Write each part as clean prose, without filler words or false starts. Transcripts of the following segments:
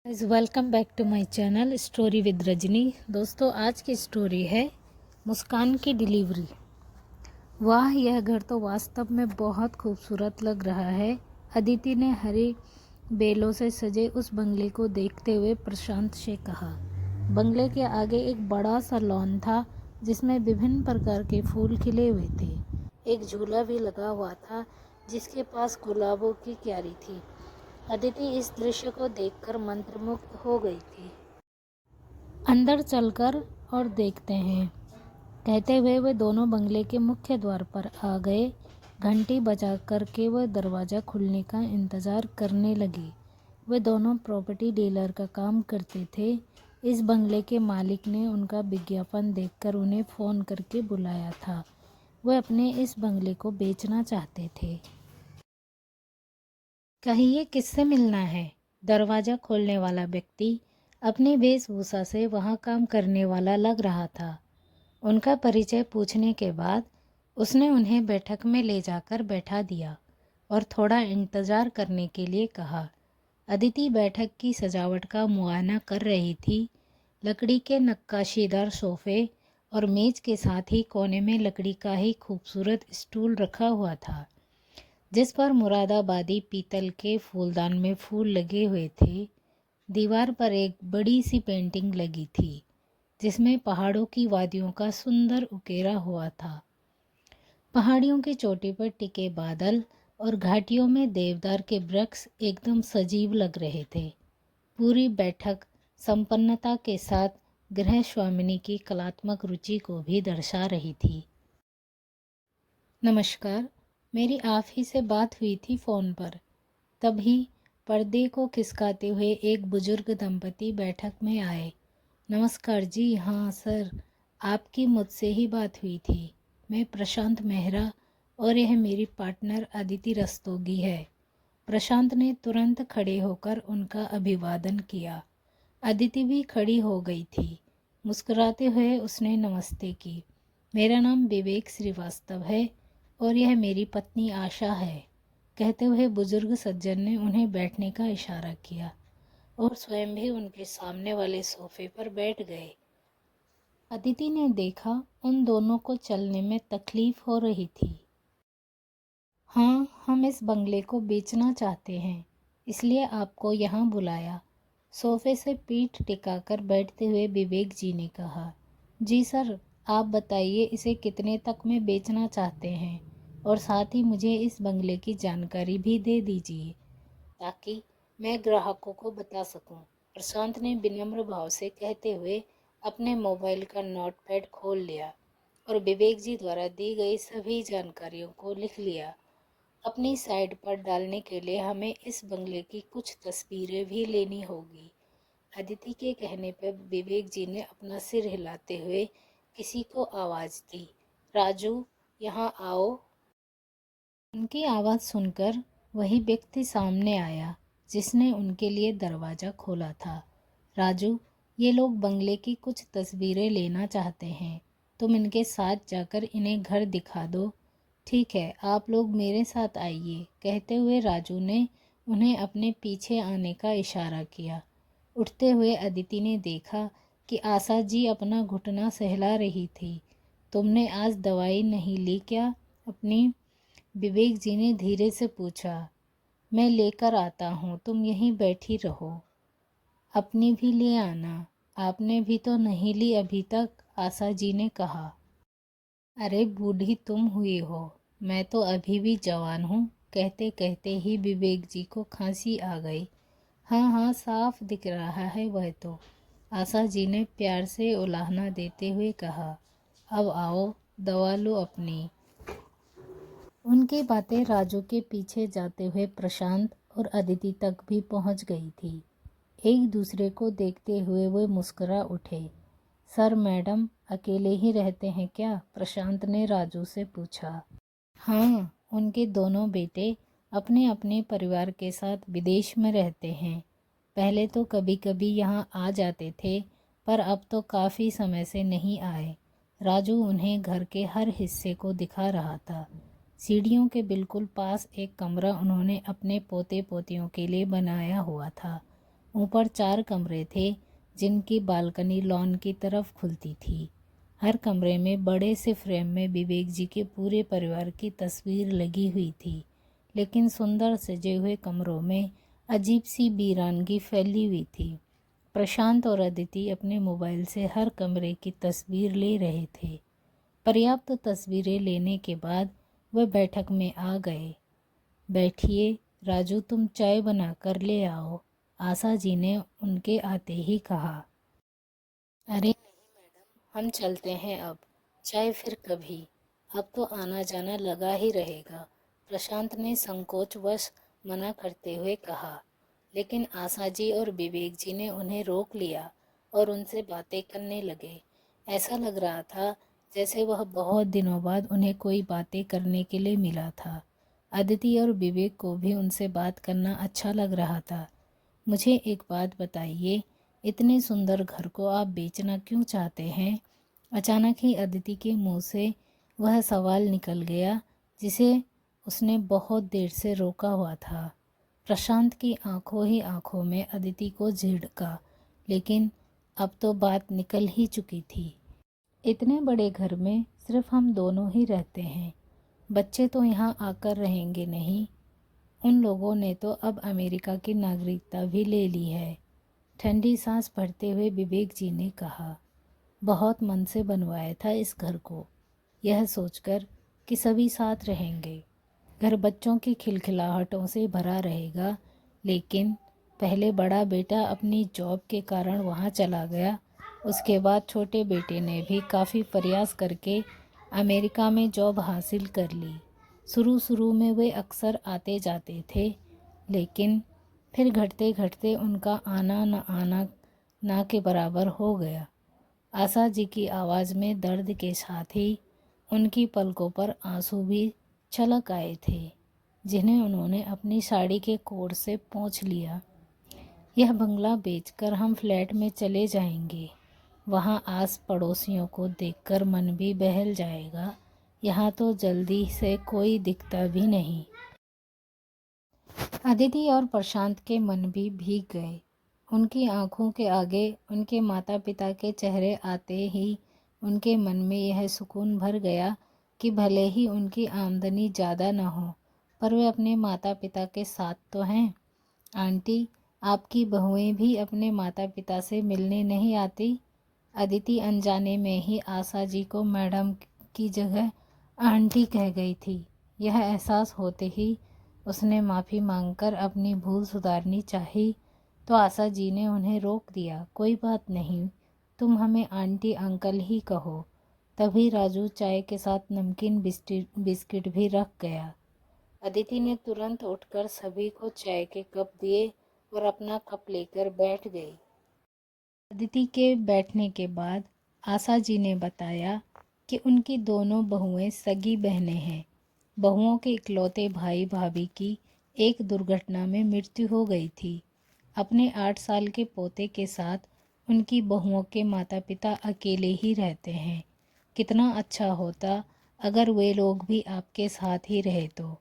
Welcome back to my channel story with Rajni. दोस्तों, आज की स्टोरी है मुस्कान की डिलीवरी। वाह, यह घर तो वास्तव में बहुत खूबसूरत लग रहा है। अदिति ने हरे बेलों से सजे उस बंगले को देखते हुए प्रशांत से कहा। बंगले के आगे एक बड़ा सा लॉन था जिसमें विभिन्न प्रकार के फूल खिले हुए थे। एक झूला भी लगा हुआ था जिसके पास गुलाबों की क्यारी थी। अदिति इस दृश्य को देखकर मंत्रमुग्ध हो गई थी। अंदर चलकर और देखते हैं, कहते हुए वे दोनों बंगले के मुख्य द्वार पर आ गए। घंटी बजा करके वह दरवाज़ा खुलने का इंतज़ार करने लगे। वे दोनों प्रॉपर्टी डीलर का काम करते थे। इस बंगले के मालिक ने उनका विज्ञापन देखकर उन्हें फ़ोन करके बुलाया था। वे अपने इस बंगले को बेचना चाहते थे। कहिए, किससे मिलना है? दरवाज़ा खोलने वाला व्यक्ति अपनी वेशभूषा से वहाँ काम करने वाला लग रहा था। उनका परिचय पूछने के बाद उसने उन्हें बैठक में ले जाकर बैठा दिया और थोड़ा इंतज़ार करने के लिए कहा। अदिति बैठक की सजावट का मुआयना कर रही थी। लकड़ी के नक्काशीदार सोफ़े और मेज़ के साथ ही कोने में लकड़ी का ही खूबसूरत स्टूल रखा हुआ था जिस पर मुरादाबादी पीतल के फूलदान में फूल लगे हुए थे। दीवार पर एक बड़ी सी पेंटिंग लगी थी जिसमें पहाड़ों की वादियों का सुंदर उकेरा हुआ था। पहाड़ियों की चोटी पर टिके बादल और घाटियों में देवदार के वृक्ष एकदम सजीव लग रहे थे। पूरी बैठक संपन्नता के साथ गृह स्वामिनी की कलात्मक रुचि को भी दर्शा रही थी। नमस्कार, मेरी आप ही से बात हुई थी फ़ोन पर। तभी पर्दे को खिसकाते हुए एक बुजुर्ग दंपति बैठक में आए। नमस्कार जी। हाँ सर, आपकी मुझसे ही बात हुई थी। मैं प्रशांत मेहरा और यह मेरी पार्टनर अदिति रस्तोगी है। प्रशांत ने तुरंत खड़े होकर उनका अभिवादन किया। अदिति भी खड़ी हो गई थी। मुस्कुराते हुए उसने नमस्ते की। मेरा नाम विवेक श्रीवास्तव है और यह मेरी पत्नी आशा है, कहते हुए बुजुर्ग सज्जन ने उन्हें बैठने का इशारा किया और स्वयं भी उनके सामने वाले सोफे पर बैठ गए। अदिति ने देखा उन दोनों को चलने में तकलीफ हो रही थी। हाँ, हम इस बंगले को बेचना चाहते हैं, इसलिए आपको यहाँ बुलाया। सोफे से पीठ टिकाकर बैठते हुए विवेक जी ने कहा। जी सर, आप बताइए इसे कितने तक में बेचना चाहते हैं और साथ ही मुझे इस बंगले की जानकारी भी दे दीजिए ताकि मैं ग्राहकों को बता सकूं, प्रशांत ने विनम्र भाव से कहते हुए अपने मोबाइल का नोटपैड खोल लिया और विवेक जी द्वारा दी गई सभी जानकारियों को लिख लिया। अपनी साइट पर डालने के लिए हमें इस बंगले की कुछ तस्वीरें भी लेनी होगी। अदिति के कहने पर विवेक जी ने अपना सिर हिलाते हुए किसी को आवाज़ दी। राजू, यहाँ आओ। उनकी आवाज़ सुनकर वही व्यक्ति सामने आया जिसने उनके लिए दरवाज़ा खोला था। राजू, ये लोग बंगले की कुछ तस्वीरें लेना चाहते हैं, तुम इनके साथ जाकर इन्हें घर दिखा दो। ठीक है, आप लोग मेरे साथ आइए, कहते हुए राजू ने उन्हें अपने पीछे आने का इशारा किया। उठते हुए अदिति ने देखा कि आशा जी अपना घुटना सहला रही थी। तुमने आज दवाई नहीं ली क्या अपनी? विवेक जी ने धीरे से पूछा। मैं लेकर आता हूँ, तुम यहीं बैठी रहो। अपनी भी ले आना। आपने भी तो नहीं ली अभी तक, आशा जी ने कहा। अरे बूढ़ी तुम हुई हो, मैं तो अभी भी जवान हूँ, कहते कहते ही विवेक जी को खांसी आ गई। हाँ हाँ, साफ दिख रहा है वह तो, आशा जी ने प्यार से उलाहना देते हुए कहा। अब आओ, दवा लो अपनी। उनकी बातें राजू के पीछे जाते हुए प्रशांत और अदिति तक भी पहुंच गई थी। एक दूसरे को देखते हुए वे मुस्कुरा उठे। सर मैडम अकेले ही रहते हैं क्या? प्रशांत ने राजू से पूछा। हाँ, उनके दोनों बेटे अपने अपने परिवार के साथ विदेश में रहते हैं। पहले तो कभी कभी यहाँ आ जाते थे, पर अब तो काफ़ी समय से नहीं आए। राजू उन्हें घर के हर हिस्से को दिखा रहा था। सीढ़ियों के बिल्कुल पास एक कमरा उन्होंने अपने पोते पोतियों के लिए बनाया हुआ था। ऊपर 4 कमरे थे जिनकी बालकनी लॉन की तरफ खुलती थी। हर कमरे में बड़े से फ्रेम में विवेक जी के पूरे परिवार की तस्वीर लगी हुई थी, लेकिन सुंदर सजे हुए कमरों में अजीब सी वीरानगी फैली हुई थी। प्रशांत और अदिति अपने मोबाइल से हर कमरे की तस्वीर ले रहे थे। पर्याप्त तस्वीरें लेने के बाद वह बैठक में आ गए। बैठिए राजू, तुम चाय बना कर ले आओ, आशा जी ने उनके आते ही कहा। अरे नहीं मैडम, हम चलते हैं अब, चाय फिर कभी, अब तो आना जाना लगा ही रहेगा, प्रशांत ने संकोचवश मना करते हुए कहा। लेकिन आशा जी और विवेक जी ने उन्हें रोक लिया और उनसे बातें करने लगे। ऐसा लग रहा था जैसे वह बहुत दिनों बाद उन्हें कोई बातें करने के लिए मिला था। अदिति और विवेक को भी उनसे बात करना अच्छा लग रहा था। मुझे एक बात बताइए, इतने सुंदर घर को आप बेचना क्यों चाहते हैं? अचानक ही अदिति के मुंह से वह सवाल निकल गया जिसे उसने बहुत देर से रोका हुआ था। प्रशांत की आंखों ही आंखों में अदिति को झिड़का, लेकिन अब तो बात निकल ही चुकी थी। इतने बड़े घर में सिर्फ हम दोनों ही रहते हैं, बच्चे तो यहाँ आकर रहेंगे नहीं। उन लोगों ने तो अब अमेरिका की नागरिकता भी ले ली है। ठंडी सांस भरते हुए विवेक जी ने कहा। बहुत मन से बनवाया था इस घर को, यह सोचकर कि सभी साथ रहेंगे। घर बच्चों की खिलखिलाहटों से भरा रहेगा, लेकिन पहले बड़ा बेटा अपनी जॉब के कारण वहाँ चला गया। उसके बाद छोटे बेटे ने भी काफ़ी प्रयास करके अमेरिका में जॉब हासिल कर ली। शुरू में वे अक्सर आते जाते थे, लेकिन फिर घटते घटते उनका आना न आना ना के बराबर हो गया। आशा जी की आवाज़ में दर्द के साथ ही उनकी पलकों पर आंसू भी छलक आए थे, जिन्हें उन्होंने अपनी साड़ी के कोर से पोंछ लिया। यह बंगला बेचकर हम फ्लैट में चले जाएंगे। वहाँ आस पड़ोसियों को देखकर मन भी बहल जाएगा। यहाँ तो जल्दी से कोई दिखता भी नहीं। अदिति और प्रशांत के मन भी भीग गए। उनकी आंखों के आगे उनके माता पिता के चेहरे आते ही उनके मन में यह सुकून भर गया कि भले ही उनकी आमदनी ज़्यादा न हो, पर वे अपने माता पिता के साथ तो हैं। आंटी, आपकी बहुएं भी अपने माता पिता से मिलने नहीं आती? अदिति अनजाने में ही आशा जी को मैडम की जगह आंटी कह गई थी। यह एहसास होते ही उसने माफ़ी मांगकर अपनी भूल सुधारनी चाही, तो आशा जी ने उन्हें रोक दिया। कोई बात नहीं, तुम हमें आंटी अंकल ही कहो। तभी राजू चाय के साथ नमकीन बिस्किट भी रख गया। अदिति ने तुरंत उठकर सभी को चाय के कप दिए और अपना कप लेकर बैठ गई। अदिति के बैठने के बाद आशा जी ने बताया कि उनकी दोनों बहुएं सगी बहनें हैं। बहुओं के इकलौते भाई भाभी की एक दुर्घटना में मृत्यु हो गई थी। अपने 8 साल के पोते के साथ उनकी बहुओं के माता पिता अकेले ही रहते हैं। कितना अच्छा होता अगर वे लोग भी आपके साथ ही रहे तो।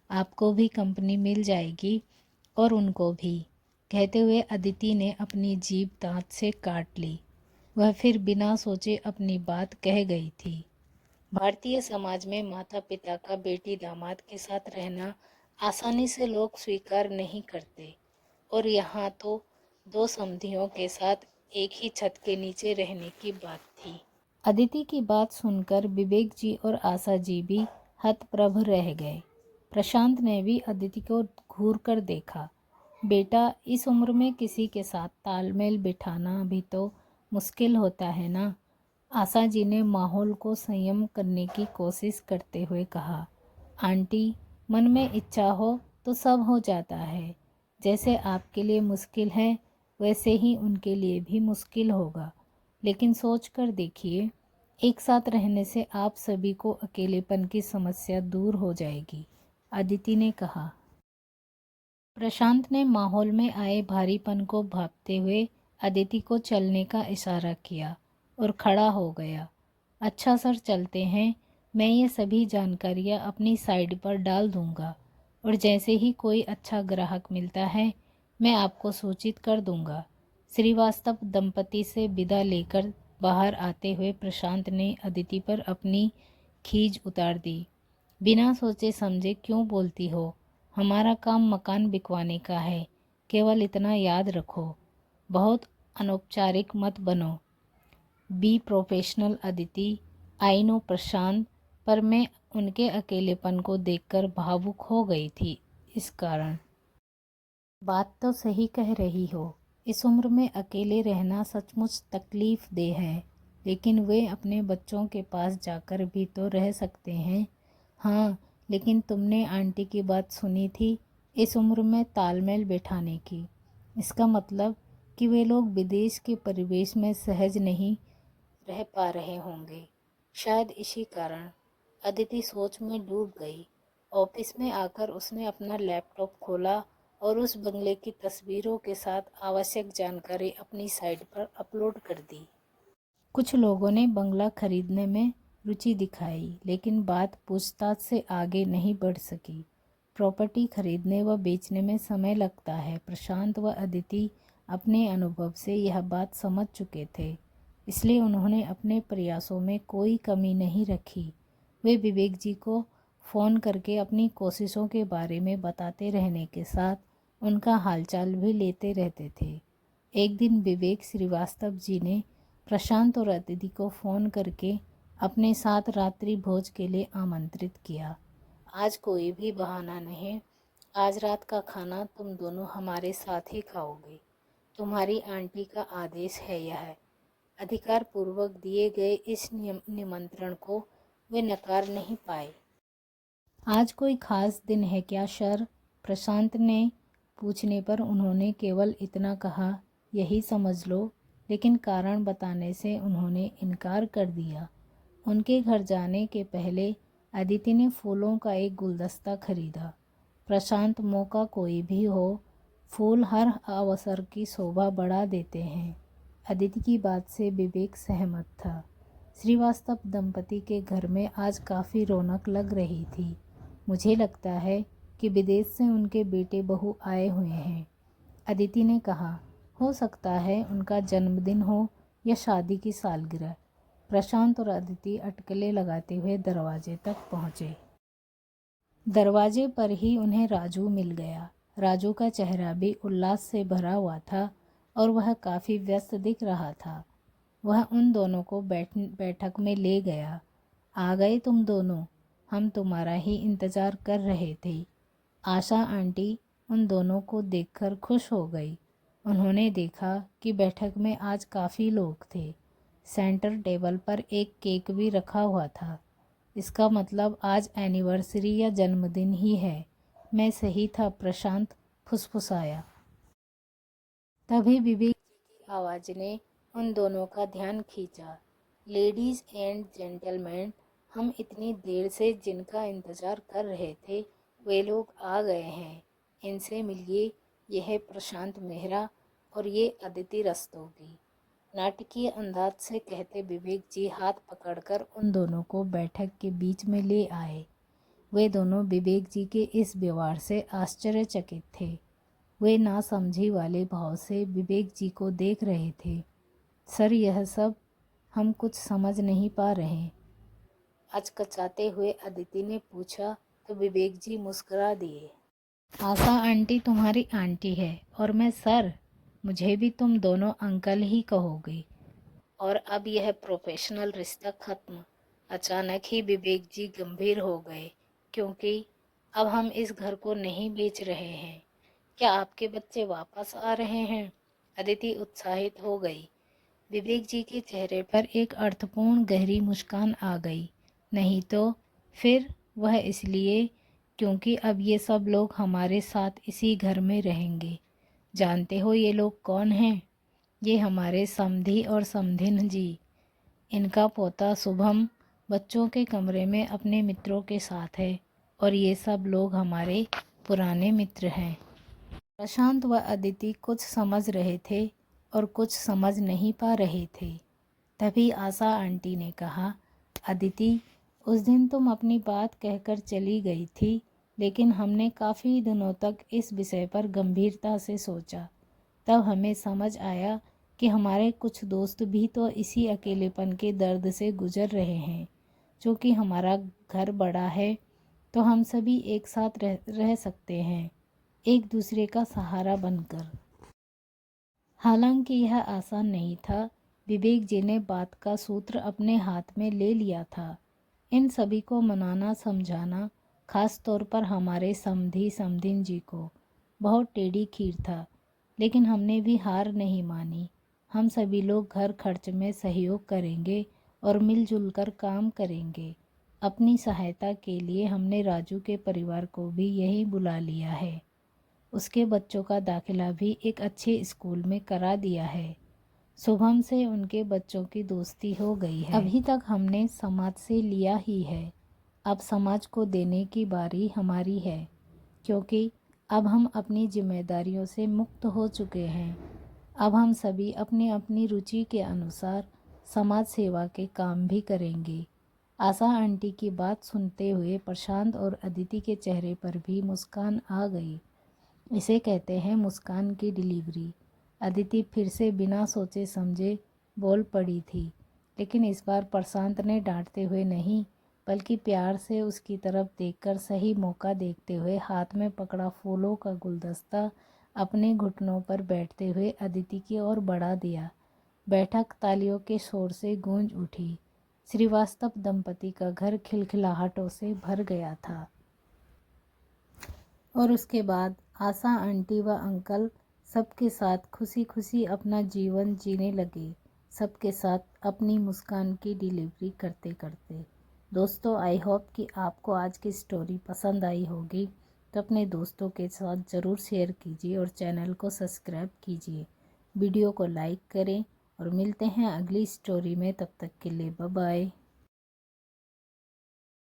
आपको भी कंपनी मिल जाएगी और उनको भी। कहते हुए अदिति ने अपनी जीभ दांत से काट ली। वह फिर बिना सोचे अपनी बात कह गई थी। भारतीय समाज में माता पिता का बेटी दामाद के साथ रहना आसानी से लोग स्वीकार नहीं करते, और यहाँ तो 2 समधियों के साथ एक ही छत के नीचे रहने की बात थी। अदिति की बात सुनकर विवेक जी और आशा जी भी हतप्रभ रह गए। प्रशांत ने भी अदिति को घूर कर देखा। बेटा, इस उम्र में किसी के साथ तालमेल बिठाना भी तो मुश्किल होता है ना। आशा जी ने माहौल को संयम करने की कोशिश करते हुए कहा। आंटी, मन में इच्छा हो तो सब हो जाता है। जैसे आपके लिए मुश्किल है, वैसे ही उनके लिए भी मुश्किल होगा। लेकिन सोच कर देखिए, एक साथ रहने से आप सभी को अकेलेपन की समस्या दूर हो जाएगी, अदिति ने कहा। प्रशांत ने माहौल में आए भारीपन को भांपते हुए अदिति को चलने का इशारा किया और खड़ा हो गया। अच्छा सर, चलते हैं। मैं ये सभी जानकारियाँ अपनी साइट पर डाल दूँगा, और जैसे ही कोई अच्छा ग्राहक मिलता है मैं आपको सूचित कर दूंगा। श्रीवास्तव दंपति से विदा लेकर बाहर आते हुए प्रशांत ने अदिति पर अपनी खीज उतार दी। बिना सोचे समझे क्यों बोलती हो? हमारा काम मकान बिकवाने का है, केवल इतना याद रखो। बहुत अनौपचारिक मत बनो। Be professional Aditi. I know Prashant, पर मैं उनके अकेलेपन को देखकर भावुक हो गई थी। इस कारण बात तो सही कह रही हो। इस उम्र में अकेले रहना सचमुच तकलीफ दे है, लेकिन वे अपने बच्चों के पास जाकर भी तो रह सकते हैं। हाँ, लेकिन तुमने आंटी की बात सुनी थी, इस उम्र में तालमेल बैठाने की। इसका मतलब कि वे लोग विदेश के परिवेश में सहज नहीं रह पा रहे होंगे। शायद इसी कारण अदिति सोच में डूब गई। ऑफिस में आकर उसने अपना लैपटॉप खोला और उस बंगले की तस्वीरों के साथ आवश्यक जानकारी अपनी साइट पर अपलोड कर दी। कुछ लोगों ने बंगला खरीदने में रुचि दिखाई, लेकिन बात पूछताछ से आगे नहीं बढ़ सकी। प्रॉपर्टी खरीदने व बेचने में समय लगता है। प्रशांत व अदिति अपने अनुभव से यह बात समझ चुके थे, इसलिए उन्होंने अपने प्रयासों में कोई कमी नहीं रखी। वे विवेक जी को फ़ोन करके अपनी कोशिशों के बारे में बताते रहने के साथ उनका हालचाल भी लेते रहते थे। एक दिन विवेक श्रीवास्तव जी ने प्रशांत और अदिति को फ़ोन करके अपने साथ रात्रि भोज के लिए आमंत्रित किया। आज कोई भी बहाना नहीं, आज रात का खाना तुम दोनों हमारे साथ ही खाओगे। तुम्हारी आंटी का आदेश है। यह अधिकार पूर्वक दिए गए इस निमंत्रण को वे नकार नहीं पाए। आज कोई खास दिन है क्या सर? प्रशांत ने पूछने पर उन्होंने केवल इतना कहा, यही समझ लो, लेकिन कारण बताने से उन्होंने इनकार कर दिया। उनके घर जाने के पहले अदिति ने फूलों का एक गुलदस्ता खरीदा। प्रशांत, मौका कोई भी हो, फूल हर अवसर की शोभा बढ़ा देते हैं। अदिति की बात से विवेक सहमत था। श्रीवास्तव दंपति के घर में आज काफ़ी रौनक लग रही थी। मुझे लगता है कि विदेश से उनके बेटे बहू आए हुए हैं, अदिति ने कहा। हो सकता है उनका जन्मदिन हो या शादी की सालगिरह। प्रशांत और अदिति अटकलें लगाते हुए दरवाजे तक पहुँचे। दरवाजे पर ही उन्हें राजू मिल गया। राजू का चेहरा भी उल्लास से भरा हुआ था और वह काफ़ी व्यस्त दिख रहा था। वह उन दोनों को बैठक में ले गया। आ गए तुम दोनों, हम तुम्हारा ही इंतज़ार कर रहे थे। आशा आंटी उन दोनों को देखकर खुश हो गई। उन्होंने देखा कि बैठक में आज काफ़ी लोग थे। सेंटर टेबल पर एक केक भी रखा हुआ था। इसका मतलब आज एनिवर्सरी या जन्मदिन ही है। मैं सही था, प्रशांत फुसफुसाया। तभी विवेक जी की आवाज़ ने उन दोनों का ध्यान खींचा। लेडीज़ एंड जेंटलमैन, हम इतनी देर से जिनका इंतज़ार कर रहे थे वे लोग आ गए हैं। इनसे मिलिए, यह है प्रशांत मेहरा और ये अदिति रस्तोगी। नाटकीय अंदाज से कहते विवेक जी हाथ पकड़कर उन दोनों को बैठक के बीच में ले आए। वे दोनों विवेक जी के इस व्यवहार से आश्चर्यचकित थे। वे नासमझी वाले भाव से विवेक जी को देख रहे थे। सर, यह सब हम कुछ समझ नहीं पा रहे, अचकचाते हुए अदिति ने पूछा तो विवेक जी मुस्कुरा दिए। आशा आंटी तुम्हारी आंटी है और मैं सर, मुझे भी तुम दोनों अंकल ही कहोगे। और अब यह प्रोफेशनल रिश्ता खत्म। अचानक ही विवेक जी गंभीर हो गए, क्योंकि अब हम इस घर को नहीं बेच रहे हैं। क्या आपके बच्चे वापस आ रहे हैं? अदिति उत्साहित हो गई। विवेक जी के चेहरे पर एक अर्थपूर्ण गहरी मुस्कान आ गई। नहीं तो फिर वह इसलिए क्योंकि अब ये सब लोग हमारे साथ इसी घर में रहेंगे। जानते हो ये लोग कौन हैं? ये हमारे समधी और समधिन जी। इनका पोता शुभम बच्चों के कमरे में अपने मित्रों के साथ है और ये सब लोग हमारे पुराने मित्र हैं। प्रशांत व अदिति कुछ समझ रहे थे और कुछ समझ नहीं पा रहे थे। तभी आशा आंटी ने कहा, अदिति, उस दिन तुम अपनी बात कहकर चली गई थी, लेकिन हमने काफ़ी दिनों तक इस विषय पर गंभीरता से सोचा। तब हमें समझ आया कि हमारे कुछ दोस्त भी तो इसी अकेलेपन के दर्द से गुजर रहे हैं। चूँकि हमारा घर बड़ा है तो हम सभी एक साथ रह सकते हैं, एक दूसरे का सहारा बनकर। हालांकि यह आसान नहीं था। विवेक जी ने बात का सूत्र अपने हाथ में ले लिया था। इन सभी को मनाना समझाना, खास तौर पर हमारे समधी समधिन जी को, बहुत टेढ़ी खीर था। लेकिन हमने भी हार नहीं मानी। हम सभी लोग घर खर्च में सहयोग करेंगे और मिलजुल कर काम करेंगे। अपनी सहायता के लिए हमने राजू के परिवार को भी यहीं बुला लिया है। उसके बच्चों का दाखिला भी एक अच्छे स्कूल में करा दिया है। शुभम से उनके बच्चों की दोस्ती हो गई है। अभी तक हमने समाज से लिया ही है, अब समाज को देने की बारी हमारी है, क्योंकि अब हम अपनी जिम्मेदारियों से मुक्त हो चुके हैं। अब हम सभी अपनी अपनी रुचि के अनुसार समाज सेवा के काम भी करेंगे। आशा आंटी की बात सुनते हुए प्रशांत और अदिति के चेहरे पर भी मुस्कान आ गई। इसे कहते हैं मुस्कान की डिलीवरी। अदिति फिर से बिना सोचे समझे बोल पड़ी थी, लेकिन इस बार प्रशांत ने डांटते हुए नहीं, बल्कि प्यार से उसकी तरफ देखकर सही मौका देखते हुए हाथ में पकड़ा फूलों का गुलदस्ता अपने घुटनों पर बैठते हुए अदिति की ओर बढ़ा दिया। बैठक तालियों के शोर से गूंज उठी। श्रीवास्तव दंपति का घर खिलखिलाहटों से भर गया था। और उसके बाद आशा आंटी व अंकल सबके साथ खुशी खुशी अपना जीवन जीने लगे, सबके साथ अपनी मुस्कान की डिलीवरी करते करते। दोस्तों, आई होप कि आपको आज की स्टोरी पसंद आई होगी, तो अपने दोस्तों के साथ ज़रूर शेयर कीजिए और चैनल को सब्सक्राइब कीजिए। वीडियो को लाइक करें और मिलते हैं अगली स्टोरी में। तब तक के लिए बाय बाय।